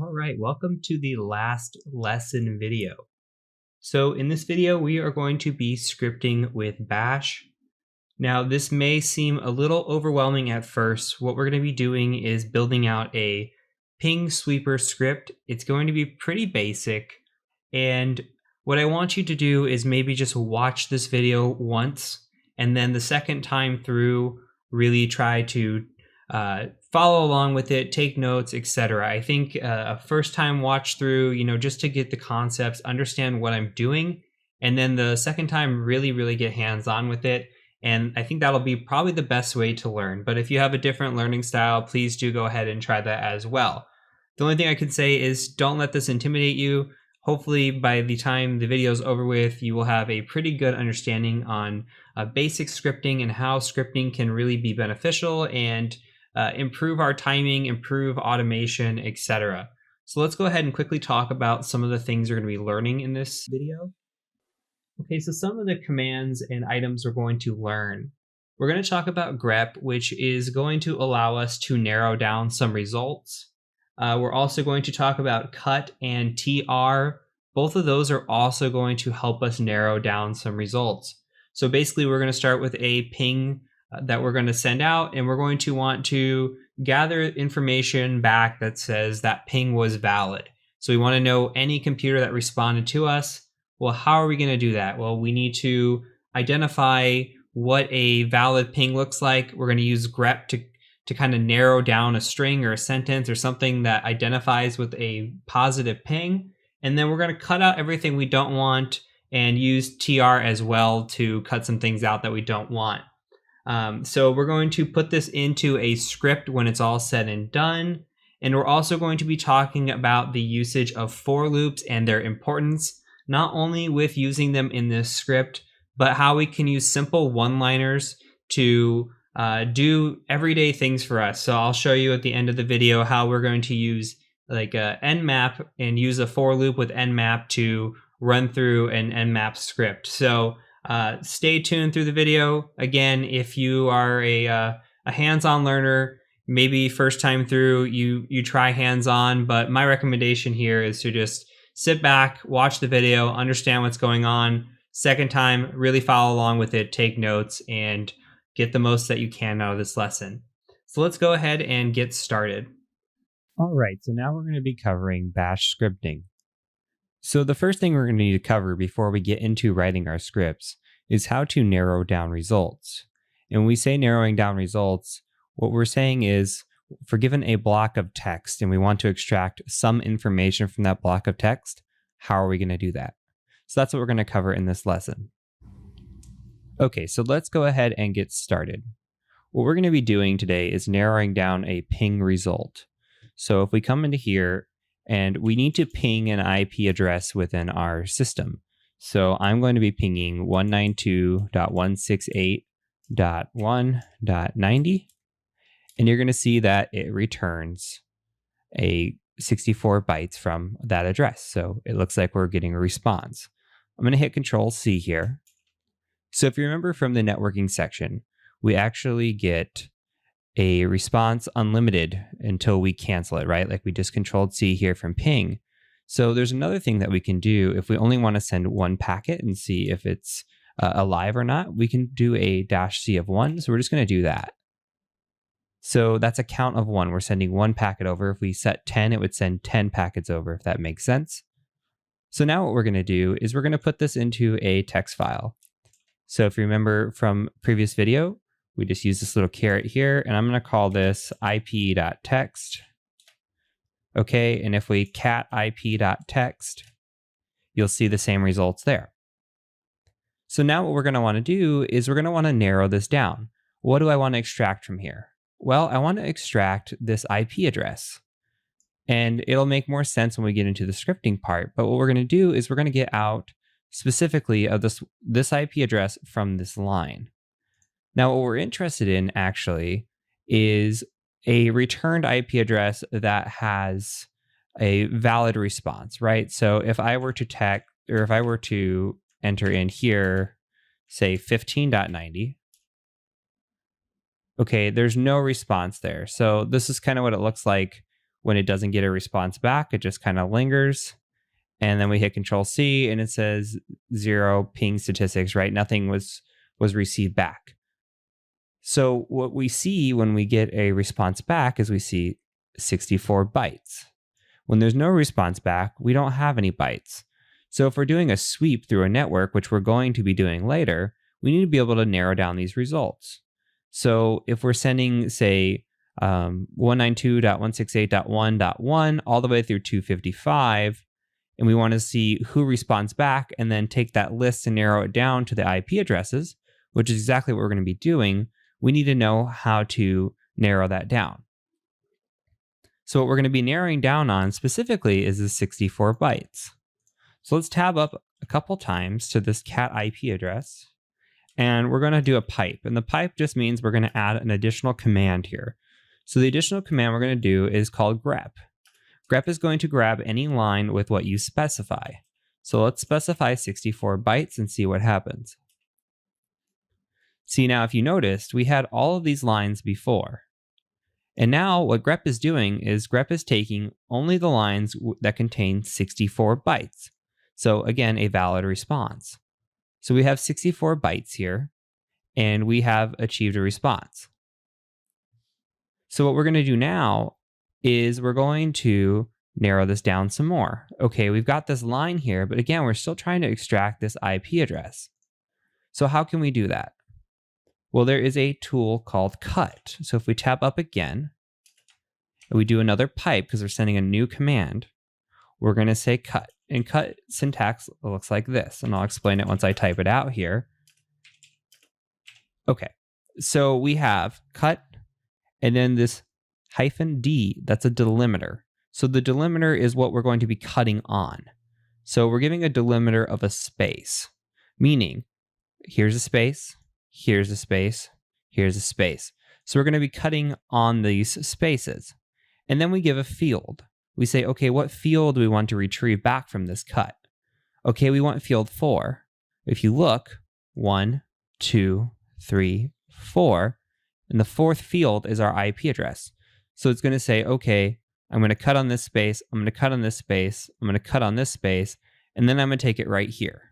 All right, welcome to the last lesson video. So in this video, we are going to be scripting with Bash. Now, this may seem a little overwhelming at first. What we're going to be doing is building out a ping sweeper script. It's going to be pretty basic. And what I want you to do is maybe just watch this video once, and then the second time through, really try to follow along with it, take notes, etc. I think a first time watch through, just to get the concepts, understand what I'm doing, and then the second time really get hands on with it. And I think that'll be probably the best way to learn. But if you have a different learning style, please do go ahead and try that as well. The only thing I can say is don't let this intimidate you. Hopefully by the time the video is over with, you will have a pretty good understanding on basic scripting and how scripting can really be beneficial and improve our timing, improve automation, etc. So let's go ahead and quickly talk about some of the things you're going to be learning in this video. Okay, so some of the commands and items we're going to learn. We're going to talk about grep, which is going to allow us to narrow down some results. We're also going to talk about cut and tr. Both of those are also going to help us narrow down some results. So basically, we're going to start with a ping that we're going to send out, and we're going to want to gather information back that says that ping was valid. So we want to know any computer that responded to us. Well, how are we going to do that? Well, we need to identify what a valid ping looks like. We're going to use grep to kind of narrow down a string or a sentence or something that identifies with a positive ping. And then we're going to cut out everything we don't want and use tr as well to cut some things out that we don't want. So we're going to put this into a script when it's all said and done. And we're also going to be talking about the usage of for loops and their importance, not only with using them in this script, but how we can use simple one-liners to do everyday things for us. So I'll show you at the end of the video how we're going to use like a nmap and use a for loop with nmap to run through an nmap script. So stay tuned through the video. Again, if you are a hands-on learner, maybe first time through you try hands-on, but my recommendation here is to just sit back, watch the video, understand what's going on. Second time, really follow along with it, take notes, and get the most that you can out of this lesson. So let's go ahead and get started. All right, so now we're going to be covering Bash scripting. So the first thing we're going to need to cover before we get into writing our scripts is how to narrow down results. And when we say narrowing down results, what we're saying is, if we're given a block of text and we want to extract some information from that block of text, how are we going to do that? So that's what we're going to cover in this lesson. Okay, so let's go ahead and get started. What we're going to be doing today is narrowing down a ping result. So if we come into here, and we need to ping an IP address within our system. So I'm going to be pinging 192.168.1.90. And you're going to see that it returns a 64 bytes from that address. So it looks like we're getting a response. I'm going to hit Control C here. So if you remember from the networking section, we actually get a response unlimited until we cancel it, right? Like we just Controlled C here from ping. So there's another thing that we can do if we only want to send one packet and see if it's alive or not. We can do a -C of 1. So we're just going to do that. So that's a count of 1. We're sending one packet over. If we set 10, it would send 10 packets over, if that makes sense. So now what we're going to do is we're going to put this into a text file. So if you remember from previous video, we just use this little caret here, and I'm going to call this ip.text. Okay, and if we cat ip.text, you'll see the same results there. So now what we're going to want to do is we're going to want to narrow this down. What do I want to extract from here? Well, I want to extract this IP address. And it'll make more sense when we get into the scripting part. But what we're going to do is we're going to get out specifically of this IP address from this line. Now, what we're interested in actually is a returned IP address that has a valid response, right? So if I were to enter in here, say 15.90, okay, there's no response there. So this is kind of what it looks like when it doesn't get a response back, it just kind of lingers. And then we hit Control C and it says 0 ping statistics, right? Nothing was received back. So what we see when we get a response back is we see 64 bytes. When there's no response back, we don't have any bytes. So if we're doing a sweep through a network, which we're going to be doing later, we need to be able to narrow down these results. So if we're sending, say, 192.168.1.1 all the way through 255, and we want to see who responds back and then take that list and narrow it down to the IP addresses, which is exactly what we're going to be doing, we need to know how to narrow that down. So what we're going to be narrowing down on specifically is the 64 bytes. So let's tab up a couple times to this cat IP address, and we're going to do a pipe. And the pipe just means we're going to add an additional command here. So the additional command we're going to do is called grep. Grep is going to grab any line with what you specify. So let's specify 64 bytes and see what happens. See, now if you noticed, we had all of these lines before. And now what grep is doing is grep is taking only the lines that contain 64 bytes. So again, a valid response. So we have 64 bytes here, and we have achieved a response. So what we're going to do now is we're going to narrow this down some more. Okay, we've got this line here, but again, we're still trying to extract this IP address. So how can we do that? Well, there is a tool called cut. So if we tab up again, and we do another pipe because we're sending a new command, we're going to say cut. And cut syntax looks like this, and I'll explain it once I type it out here. Okay, so we have cut, and then this -D, that's a delimiter. So the delimiter is what we're going to be cutting on. So we're giving a delimiter of a space, meaning here's a space, here's a space, here's a space. So we're going to be cutting on these spaces. And then we give a field. We say, okay, what field do we want to retrieve back from this cut? Okay, we want field 4. If you look, 1, 2, 3, 4, and the 4th field is our IP address. So it's going to say, okay, I'm going to cut on this space, I'm going to cut on this space, I'm going to cut on this space, and then I'm going to take it right here.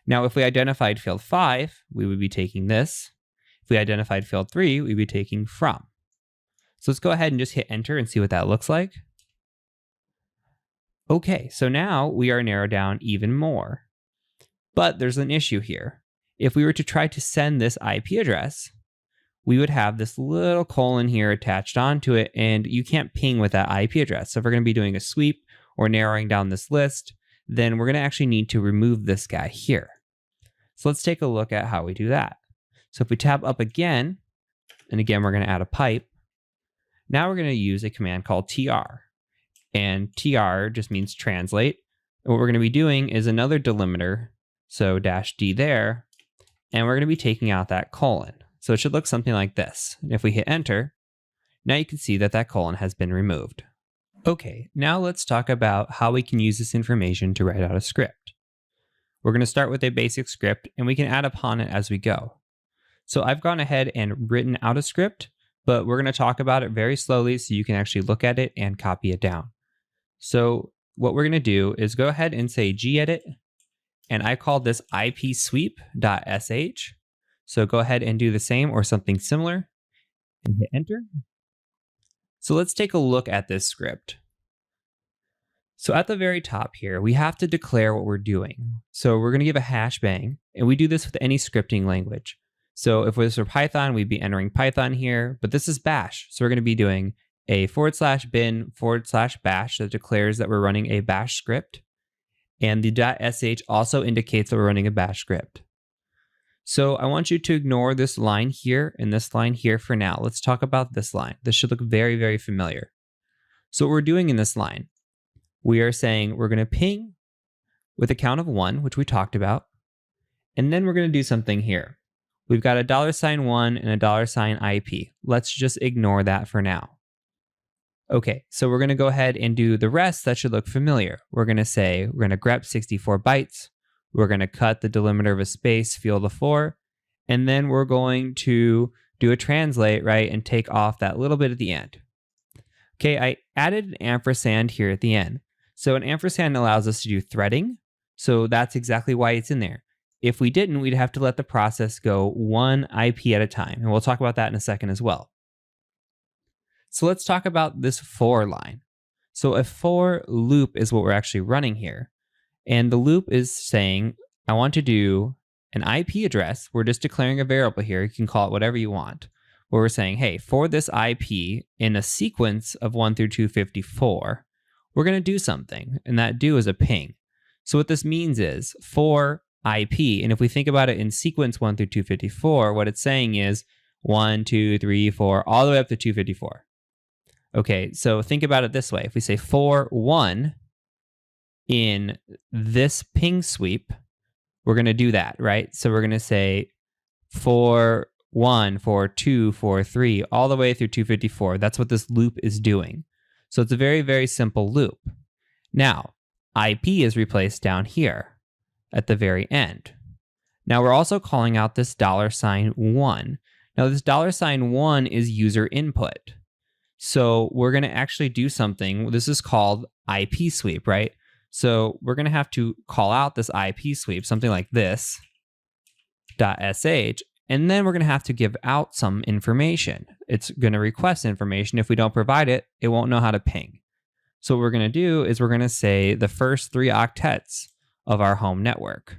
Now, if we identified field 5, we would be taking this. If we identified field 3, we'd be taking from. So let's go ahead and just hit enter and see what that looks like. Okay, so now we are narrowed down even more. But there's an issue here. If we were to try to send this IP address, we would have this little colon here attached onto it, and you can't ping with that IP address. So if we're going to be doing a sweep or narrowing down this list, then we're going to actually need to remove this guy here. So let's take a look at how we do that. So if we tab up again, and again, we're going to add a pipe. Now we're going to use a command called tr. And tr just means translate. And what we're going to be doing is another delimiter, so -D there, and we're going to be taking out that colon. So it should look something like this. And if we hit enter, now you can see that that colon has been removed. Okay, now let's talk about how we can use this information to write out a script. We're going to start with a basic script, and we can add upon it as we go. So I've gone ahead and written out a script, but we're going to talk about it very slowly so you can actually look at it and copy it down. So what we're going to do is go ahead and say gedit, and I called this ipsweep.sh. So go ahead and do the same or something similar and hit enter. So let's take a look at this script. So at the very top here, we have to declare what we're doing. So we're going to give a hash bang, and we do this with any scripting language. So if this were Python, we'd be entering Python here, but this is bash. So we're going to be doing a /bin/bash that declares that we're running a bash script. And the .sh also indicates that we're running a bash script. So I want you to ignore this line here and this line here for now. Let's talk about this line. This should look very, very familiar. So what we're doing in this line, we are saying we're going to ping with a count of 1, which we talked about. And then we're going to do something here. We've got a $1 and a $IP. Let's just ignore that for now. Okay, so we're going to go ahead and do the rest that should look familiar. We're going to say we're going to grep 64 bytes. We're going to cut the delimiter of a space, field of 4, and then we're going to do a translate, right, and take off that little bit at the end. Okay, I added an ampersand here at the end. So an ampersand allows us to do threading. So that's exactly why it's in there. If we didn't, we'd have to let the process go one IP at a time. And we'll talk about that in a second as well. So let's talk about this for line. So a for loop is what we're actually running here. And the loop is saying, I want to do an IP address. We're just declaring a variable here. You can call it whatever you want. Where we're saying, hey, for this IP in a sequence of 1 through 254, we're going to do something. And that do is a ping. So what this means is for IP, and if we think about it in sequence 1 through 254, what it's saying is 1, 2, 3, 4, all the way up to 254. Okay, so think about it this way. If we say for 1 in this ping sweep, we're going to do that, right? So we're going to say for 1, for 2, for 3, all the way through 254. That's what this loop is doing. So it's a very, very simple loop. Now, IP is replaced down here at the very end. Now we're also calling out this $1. Now this $1 is user input. So we're going to actually do something. This is called IP sweep, right? So we're going to have to call out this IP sweep, something like this, .sh, and then we're going to have to give out some information. It's going to request information. If we don't provide it, it won't know how to ping. So what we're going to do is we're going to say the first 3 octets of our home network.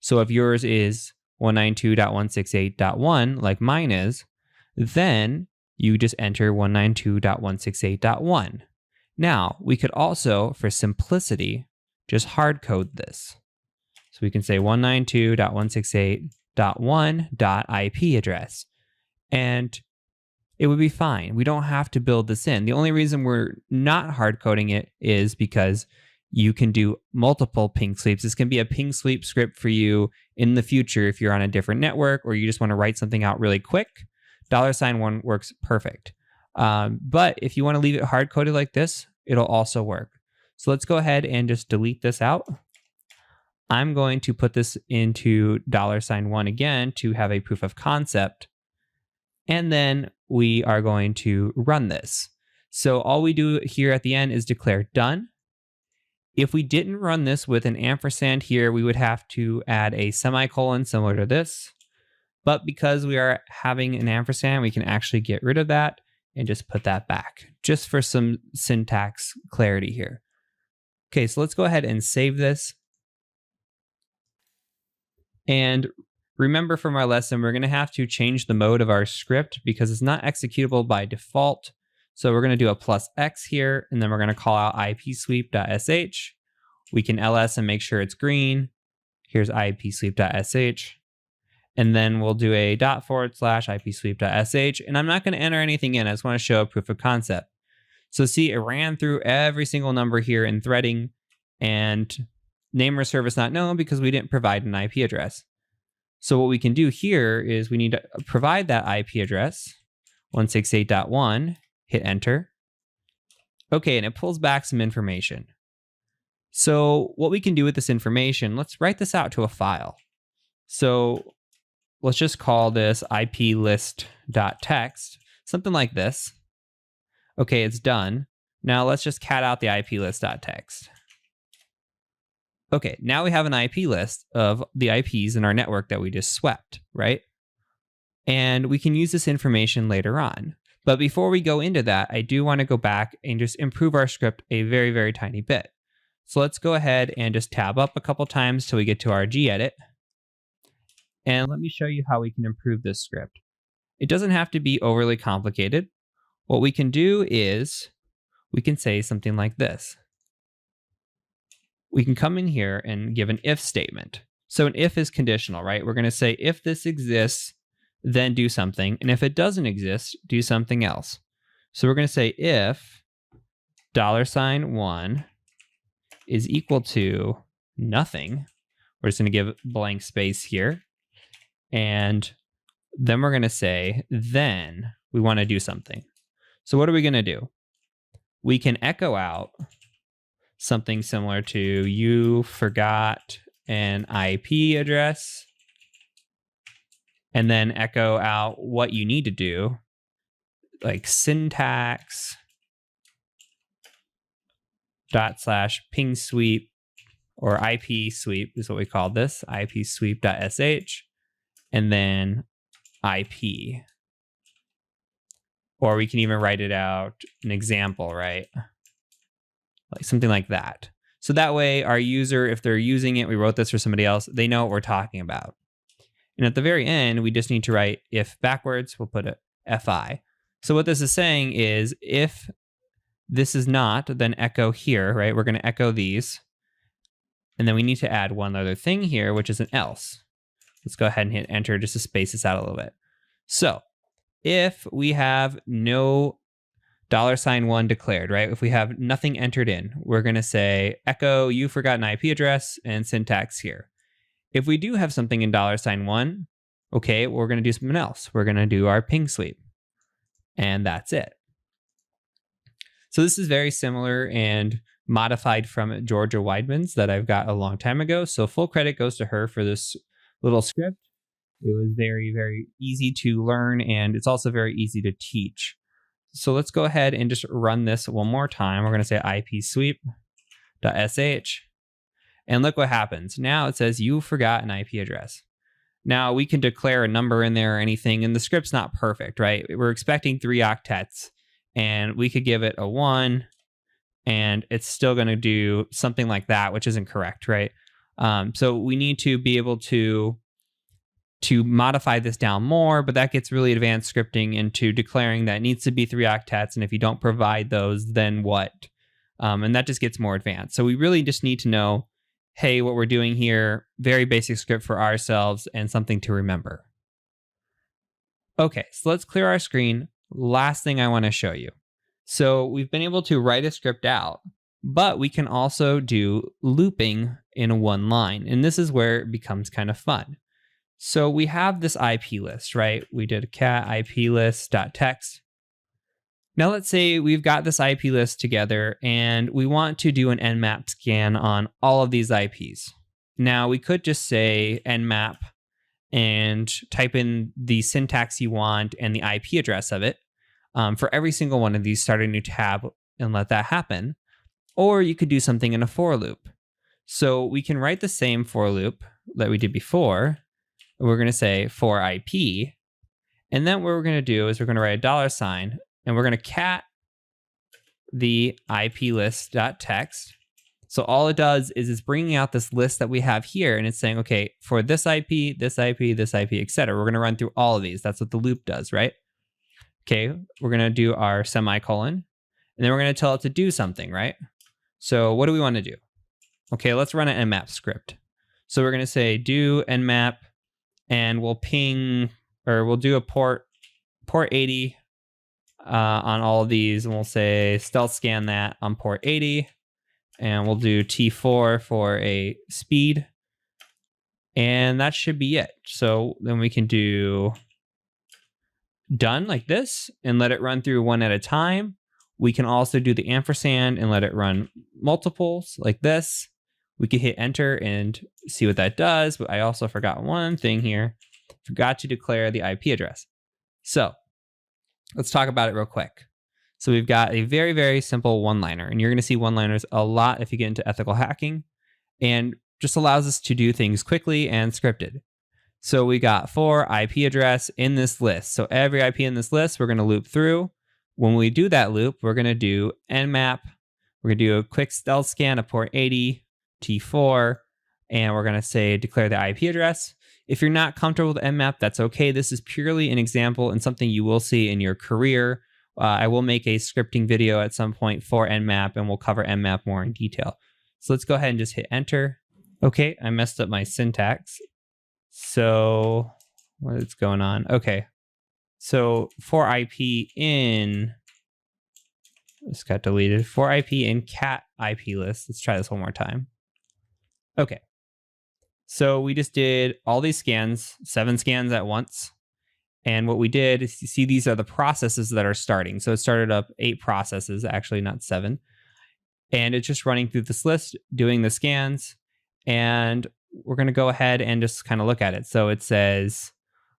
So if yours is 192.168.1, like mine is, then you just enter 192.168.1. Now, we could also, for simplicity, just hard code this. So we can say 192.168.1.IP address, and it would be fine. We don't have to build this in. The only reason we're not hard coding it is because you can do multiple ping sweeps. This can be a ping sweep script for you in the future if you're on a different network or you just want to write something out really quick. $1 works perfect. But if you want to leave it hard coded like this, it'll also work. So let's go ahead and just delete this out. I'm going to put this into $1 again to have a proof of concept. And then we are going to run this. So all we do here at the end is declare done. If we didn't run this with an ampersand here, we would have to add a semicolon similar to this. But because we are having an ampersand, we can actually get rid of that and just put that back, just for some syntax clarity here. Okay, so let's go ahead and save this. And remember from our lesson, we're going to have to change the mode of our script because it's not executable by default. So we're going to do a +X here, and then we're going to call out ipsweep.sh. We can ls and make sure it's green. Here's ipsweep.sh. And then we'll do a ./ipsweep.sh. And I'm not going to enter anything in. I just want to show a proof of concept. So see, it ran through every single number here in threading, and name or service not known because we didn't provide an IP address. So what we can do here is we need to provide that IP address, 168.1, hit enter. Okay, and it pulls back some information. So what we can do with this information, let's write this out to a file. So let's just call this iplist.txt, something like this. Okay, it's done. Now let's just cat out the iplist.txt. Okay, now we have an IP list of the IPs in our network that we just swept, right? And we can use this information later on. But before we go into that, I do want to go back and just improve our script a very, very tiny bit. So let's go ahead and just tab up a couple times till we get to our gedit. And let me show you how we can improve this script. It doesn't have to be overly complicated. What we can do is we can say something like this. We can come in here and give an if statement. So an if is conditional, right? We're going to say if this exists, then do something. And if it doesn't exist, do something else. So we're going to say if $1 is equal to nothing, we're just going to give blank space here. And then we're going to say, then we want to do something. So what are we going to do? We can echo out something similar to you forgot an IP address, and then echo out what you need to do, like syntax /ping sweep, or IP sweep is what we call this, IP sweep.sh, and then IP. Or we can even write it out an example, right? Like something like that. So that way our user, if they're using it, we wrote this for somebody else, they know what we're talking about. And at the very end, we just need to write if backwards, we'll put a FI. So what this is saying is if this is not, then echo here, right? We're going to echo these. And then we need to add one other thing here, which is an else. Let's go ahead and hit enter just to space this out a little bit. So if we have no $1 declared, right? If we have nothing entered in, we're going to say echo you forgot an IP address and syntax here. If we do have something in $1, okay, we're going to do something else. We're going to do our ping sweep. And that's it. So this is very similar and modified from Georgia Weidman's that I've got a long time ago. So full credit goes to her for this little script. It was very, very easy to learn, and it's also very easy to teach. So let's go ahead and just run this one more time. We're going to say IP sweep.sh. And look what happens. Now it says you forgot an IP address. Now we can declare a number in there or anything, and the script's not perfect, right? We're expecting 3 octets, and we could give it a 1, and it's still going to do something like that, which isn't correct, right? So we need to be able to modify this down more, but that gets really advanced scripting into declaring that it needs to be 3 octets, and if you don't provide those, then what? And that just gets more advanced. So we really just need to know, hey, what we're doing here, very basic script for ourselves and something to remember. Okay, so let's clear our screen. Last thing I want to show you. So we've been able to write a script out, but we can also do looping in one line. And this is where it becomes kind of fun. So we have this IP list, right? We did a cat IP list.text. Now let's say we've got this IP list together and we want to do an nmap scan on all of these IPs. Now we could just say nmap and type in the syntax you want and the IP address of it for every single one of these, start a new tab and let that happen. Or you could do something in a for loop. So we can write the same for loop that we did before. We're going to say for IP. And then what we're going to do is we're going to write a $, and we're going to cat the IP list.text. So all it does is it's bringing out this list that we have here, and it's saying, okay, for this IP, this IP, this IP, etc. We're going to run through all of these. That's what the loop does, right? Okay, we're going to do our semicolon, and then we're going to tell it to do something, right? So what do we want to do? Okay, let's run an nmap script. So we're going to say do nmap, and we'll ping, or we'll do a port 80 on all of these, and we'll say stealth scan that on port 80, and we'll do T4 for a speed, and that should be it. So then we can do done like this and let it run through one at a time. We can also do the ampersand and let it run multiples like this. We can hit enter and see what that does, but I also forgot one thing here. Forgot to declare the IP address. So let's talk about it real quick. So we've got a very, very simple one-liner, and you're going to see one-liners a lot if you get into ethical hacking, and just allows us to do things quickly and scripted. So we got for IP address in this list. So every IP in this list, we're going to loop through. When we do that loop, we're going to do nmap. We're going to do a quick stealth scan of port 80, T4, and we're going to say declare the IP address. If you're not comfortable with nmap, that's okay. This is purely an example and something you will see in your career. I will make a scripting video at some point for nmap, and we'll cover nmap more in detail. So let's go ahead and just hit enter. Okay, I messed up my syntax. So what is going on? Okay, so for IP in, this got deleted. For IP in cat IP list. Let's try this one more time. Okay. So we just did all these scans, 7 scans at once. And what we did is, you see, these are the processes that are starting. So it started up 8 processes, actually not 7. And it's just running through this list, doing the scans. And we're going to go ahead and just kind of look at it. So it says,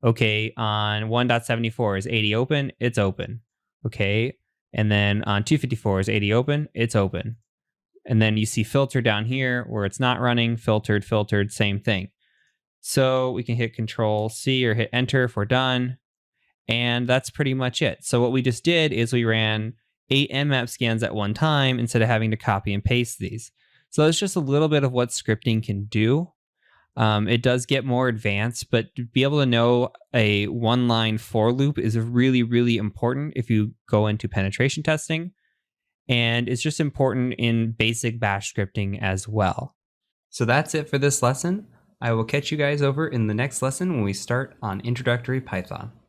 okay, on 1.74 is 80 open? It's open. Okay. And then on 254 is 80 open? It's open. And then you see filter down here where it's not running, filtered, filtered, same thing. So we can hit Control C or hit Enter if we're done. And that's pretty much it. So what we just did is we ran 8 Nmap scans at one time instead of having to copy and paste these. So that's just a little bit of what scripting can do. It does get more advanced, but to be able to know a one-line for loop is really, really important if you go into penetration testing. And it's just important in basic bash scripting as well. So that's it for this lesson. I will catch you guys over in the next lesson when we start on Introductory Python.